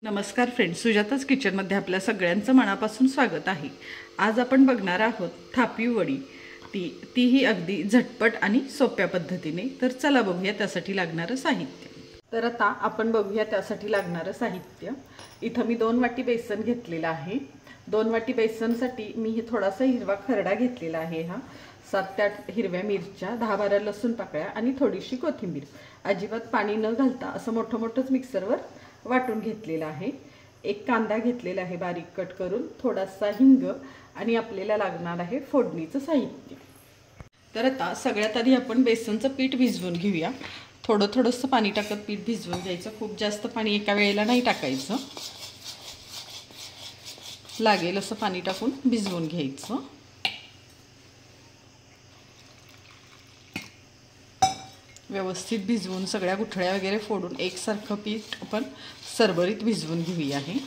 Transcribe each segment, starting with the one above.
नमस्कार फ्रेंड्स, सुजाताच किचनमध्ये आपल्या सगळ्यांचं मनापासून स्वागत आहे। आज आपण बघणार आहोत थापी वडी। तीही अगदी झटपट आणि सोप्या पद्धतीने। तर चला बघूया त्यासाठी लागणारं साहित्य। तर आता आपण बघूया त्यासाठी लागणारं साहित्य। इथं मी 2 वाटी बेसन घेतलेलं आहे। 2 वाटी बेसनसाठी मी हे थोडासा हिरवा खरडा घेतलेला आहे। हा 7 ते 8 हिरव्या मिरच्या, 10-12 लसूण पाकळ्या आणि थोडीशी कोथिंबीर। अजिबात पाणी न घालता असं मोठं मिक्सरवर वाटून घेतलेला आहे। एक कांदा घेतलेला आहे बारीक कट करून, थोडासा हिंग आणि आपल्याला लागणार आहे फोडणीचं साहित्य। तर आता सगळ्यात आधी आपण बेसनचं पीठ भिजवून घेऊया। थोडंसं पाणी टाकत पीठ भिजवून घ्यायचं। खूप जास्त पाणी एका वेळेला नाही टाकायचं, लागेल असं पाणी टाकून भिजवून घ्यायचं। व्यवस्थित भिजवून सगळ्या गुठळ्या वगैरे फोडून एकसारखं पीठ आपण सरबरीत भिजवून घेऊया। आहे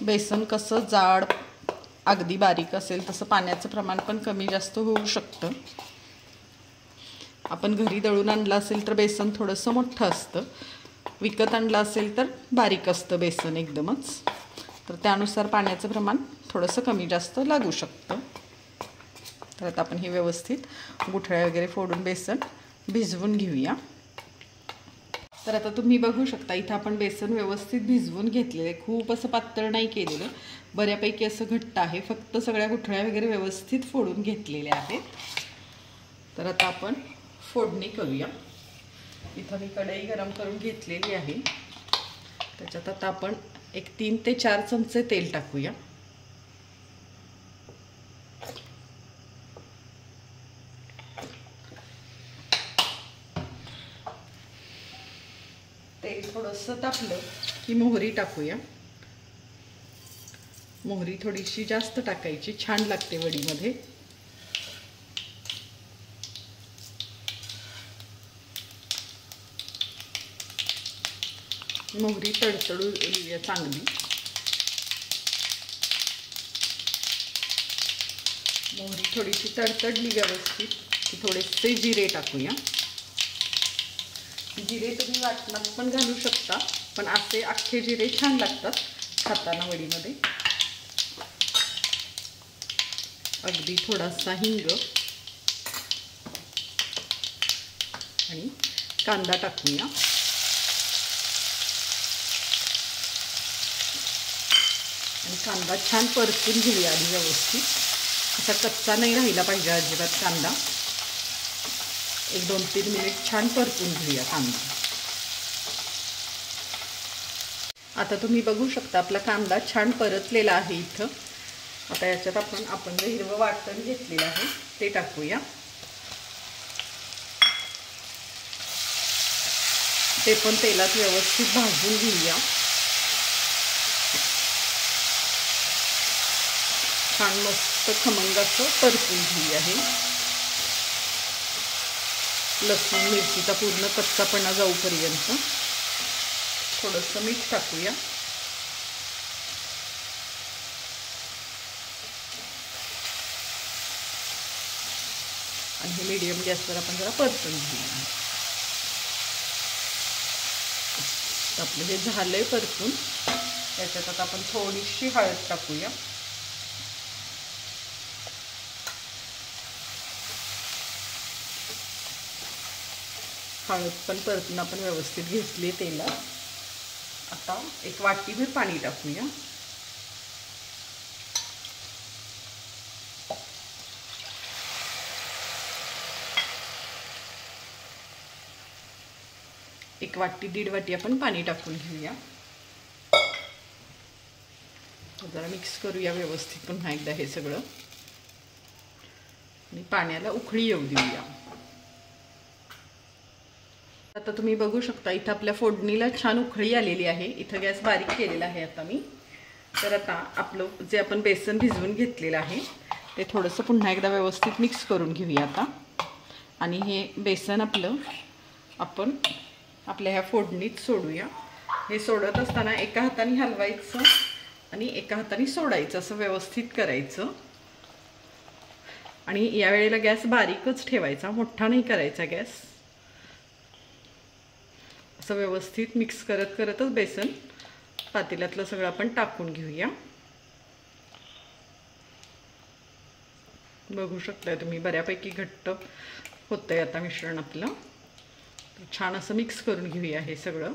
बेसन कसं जाड अगदी बारीक असेल तसं पाण्याचं प्रमाण पण कमी जास्त होऊ शकतं। आपण घरी दळून आणलं असेल तर बेसन थोडंसं मोठं असतं, विकत आणलं असेल तर बारीक असतं बेसन एकदमच। तर त्यानुसार पाण्याचं प्रमाण थोडंसं कमी जास्त लागू शकतं। तर आता आपण हे व्यवस्थित गुठळ्या वगैरे फोडून बेसन भिजवून घेऊया। तर आता तुम्ही बघू शकता इथं आपण बेसन व्यवस्थित भिजवून घेतलेले, खूप असं पातळ नाही केलेलं, बऱ्यापैकी असं घट्ट आहे। फक्त सगळ्या गुठळ्या वगैरे व्यवस्थित फोडून घेतलेल्या आहेत। तर आता आपण फोडणी करूया। इथं मी कढई गरम करून घेतलेली आहे। त्याच्यात आता आपण एक 3 ते 4 चमचे तेल टाकूया। तेल थोडंसं तापलं की मोहरी टाकूया। मोहरी थोडीशी जास्त टाकायची, छान लागते वडीमध्ये। मोहरी तडतडू देऊया चांगली। मोहरी थोडीशी तडतडली व्यवस्थित की थोडेसे जिरे टाकूया। जिरे तुम्ही वाटणात पण घालू शकता, पण असे अख्खे जिरे छान लागतात खाताना वडीमध्ये। अगदी थोडासा हिंग आणि कांदा टाकूया। आणि कांदा छान परतून घेऊया आधी व्यवस्थित। असा कच्चा नाही राहिला पाहिजे अजिबात कांदा। एक 2-3 मिनिट छान परतून घेऊया कांदा। आता तुम्ही बघू शकता आपला कांदा छान परतलेला आहे इथं। आता याच्यात आपण जे हिरवं वाटण घेतलेलं आहे ते टाकूया। ते पण तेलात व्यवस्थित भाजून घेऊया। छान मस्त खमंग असं परतून घेऊया। हे लसूण मिरचीचा पूर्ण कच्चापणा जाऊपर्यंत थोडंसं मीठ टाकूया। आणि हे मीडियम गॅसवर आपण जरा परतून घेऊया। आपलं हे झालंय परतून, याच्यात आता आपण थोडीशी हळद टाकूया। हळद पण परतून आपण व्यवस्थित घेतली तेलात। आता एक वाटीभर पाणी टाकूया। एक वाटी 1.5 वाटी आपण पाणी टाकून घेऊया। जरा मिक्स करूया व्यवस्थित पुन्हा एकदा हे सगळं आणि पाण्याला उकळी येऊ देऊया। आता तुम्ही बघू शकता इथं आपल्या फोडणीला छान उकळी आलेली आहे। इथं गॅस बारीक केलेला आहे आता मी। तर आता आपलं जे आपण बेसन भिजवून घेतलेलं आहे ते थोडंसं पुन्हा एकदा व्यवस्थित मिक्स करून घेऊया आता। आणि हे बेसन आपण आपल्या ह्या फोडणीत सोडूया। हे सोडत असताना एका हाताने हलवायचं आणि एका हाताने सोडायचं, असं व्यवस्थित करायचं. आणि या वेळेला गॅस बारीकच ठेवायचा, मोठा नाही करायचा गॅस. असं व्यवस्थित मिक्स करत करतच बेसन पातेल्यातलं सगळं आपण टाकून घेऊया. बघू शकताय तुम्ही बऱ्यापैकी घट्ट होतंय आता मिश्रण आपलं. छान असं मिक्स करून घेऊया. हे सगळं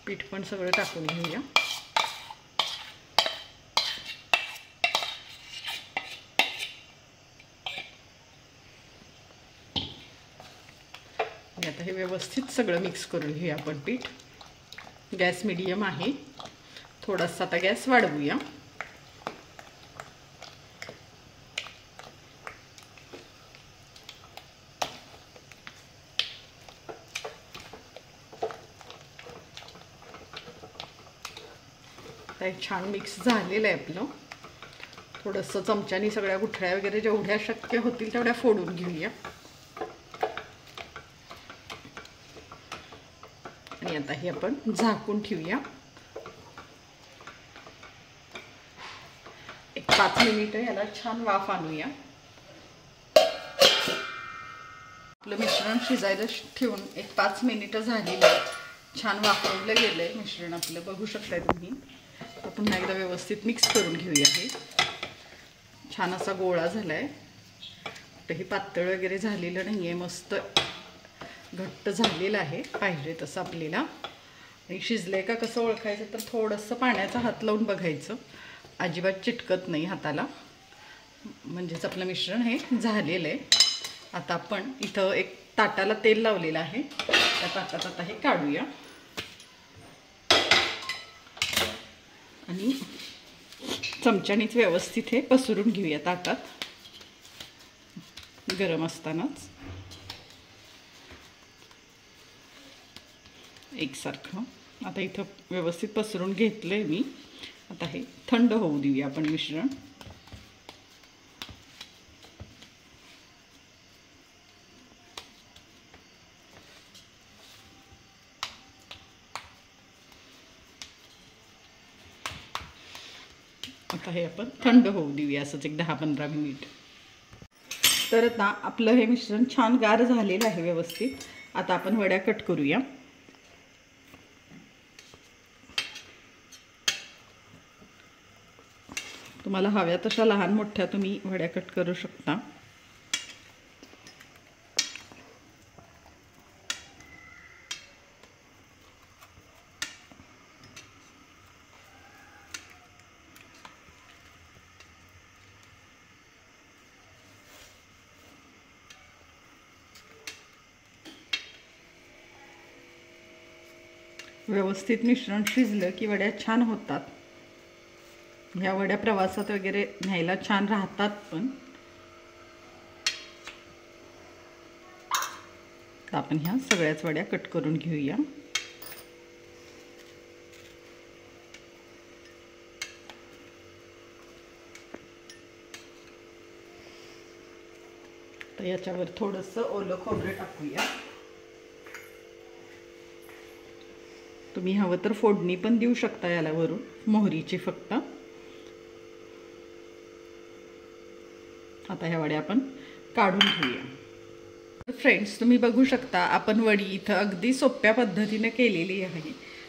पीठ पण सगळं टाकून घेऊया. आता हे व्यवस्थित सगळं मिक्स करून घेऊया आपण पीठ. गॅस मीडियम आहे, थोडासा आता गॅस वाढवूया. छान मिक्स झालेलं आहे आपलं. थोडंसं चमच्यानी सगळ्या गुठळ्या वगैरे जेवढ्या शक्य होतील तेवढ्या फोडून घेऊया. आणि आता हे आपण झाकून ठेवूया. एक 5 मिनिटं याला छान वाफ आणूया. आपलं मिश्रण शिजायला ठेवून एक 5 मिनिटं झालेली आहे. छान वाफवलं गेलंय मिश्रण आपलं, बघू शकताय तुम्ही. पुन्हा एकदा व्यवस्थित मिक्स करून घेऊया. हे छान असा गोळा झालाय. हे पातळ वगैरे झालेलं नाहीये, मस्त घट्ट झालेलं आहे पाहिजे तसं आपल्याला. आणि शिजले का कसं ओळखायचं तर थोडंसं पाण्याचा हात लावून बघायचं, अजिबात चिटकत नाही हाताला, म्हणजेच आपलं मिश्रण हे झालेलं आहे. आता आपण इथं एक ताटाला तेल लावलेलं आहे, त्या ताटात आता हे काढूया. आणि चमच्यानीच व्यवस्थित हे पसरून घेऊया ताटात गरम असतानाच एकसारखं. आता इथं व्यवस्थित पसरून घेतलंय मी. आता हे थंड होऊ देऊया आपण मिश्रण. आता हे आपण थंड होऊ देऊया असंच एक 10-15 मिनिट. तर आता आपलं हे मिश्रण छान गार झालेलं आहे व्यवस्थित. आता आपण वड्या कट करूया. तुम्हाला हव्या तशा लहान मोठ्या तुम्ही वड्या कट करू शकता. व्यवस्थित मिश्रण शिजलं की वड्या छान होतात. ह्या वड्या प्रवासात वगैरे न्यायला छान राहतात पण. तर आपण ह्या सगळ्याच वड्या कट करून घेऊया. तर याच्यावर थोडंसं ओलं खोबरं टाकूया. तुम्ही हवं तर फोडणी पण देऊ शकता याला वरून, मोहरीची फक्त. आता ह्या वड्या आपण काढून घेऊया. फ्रेंड्स, तुम्ही बघू शकता आपण वडी इथं अगदी सोप्या पद्धतीने केलेली आहे,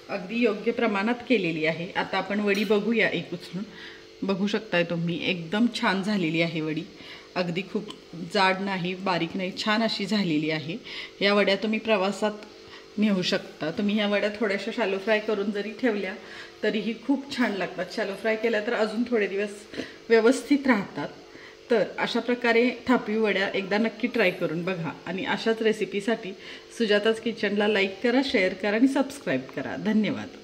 अगदी योग्य प्रमाणात केलेली आहे. आता आपण वडी बघूया एक उचलून. बघू शकताय तुम्ही एकदम छान झालेली आहे वडी. अगदी खूप जाड नाही, बारीक नाही, छान अशी झालेली आहे. या वड्या तुम्ही प्रवासात नेऊ शकता. तुम्ही ह्या वड्या थोड्याशा शॅलो फ्राय करून जरी ठेवल्या तरीही खूप छान लागतात. शॅलो फ्राय केल्या तर अजून थोडे दिवस व्यवस्थित राहतात. तर अशा प्रकारे थापी वड्या एकदा नक्की ट्राय करून बघा. आणि अशाच रेसिपीसाठी सुजाताज किचनला लाईक करा, शेअर करा आणि सबस्क्राईब करा. धन्यवाद.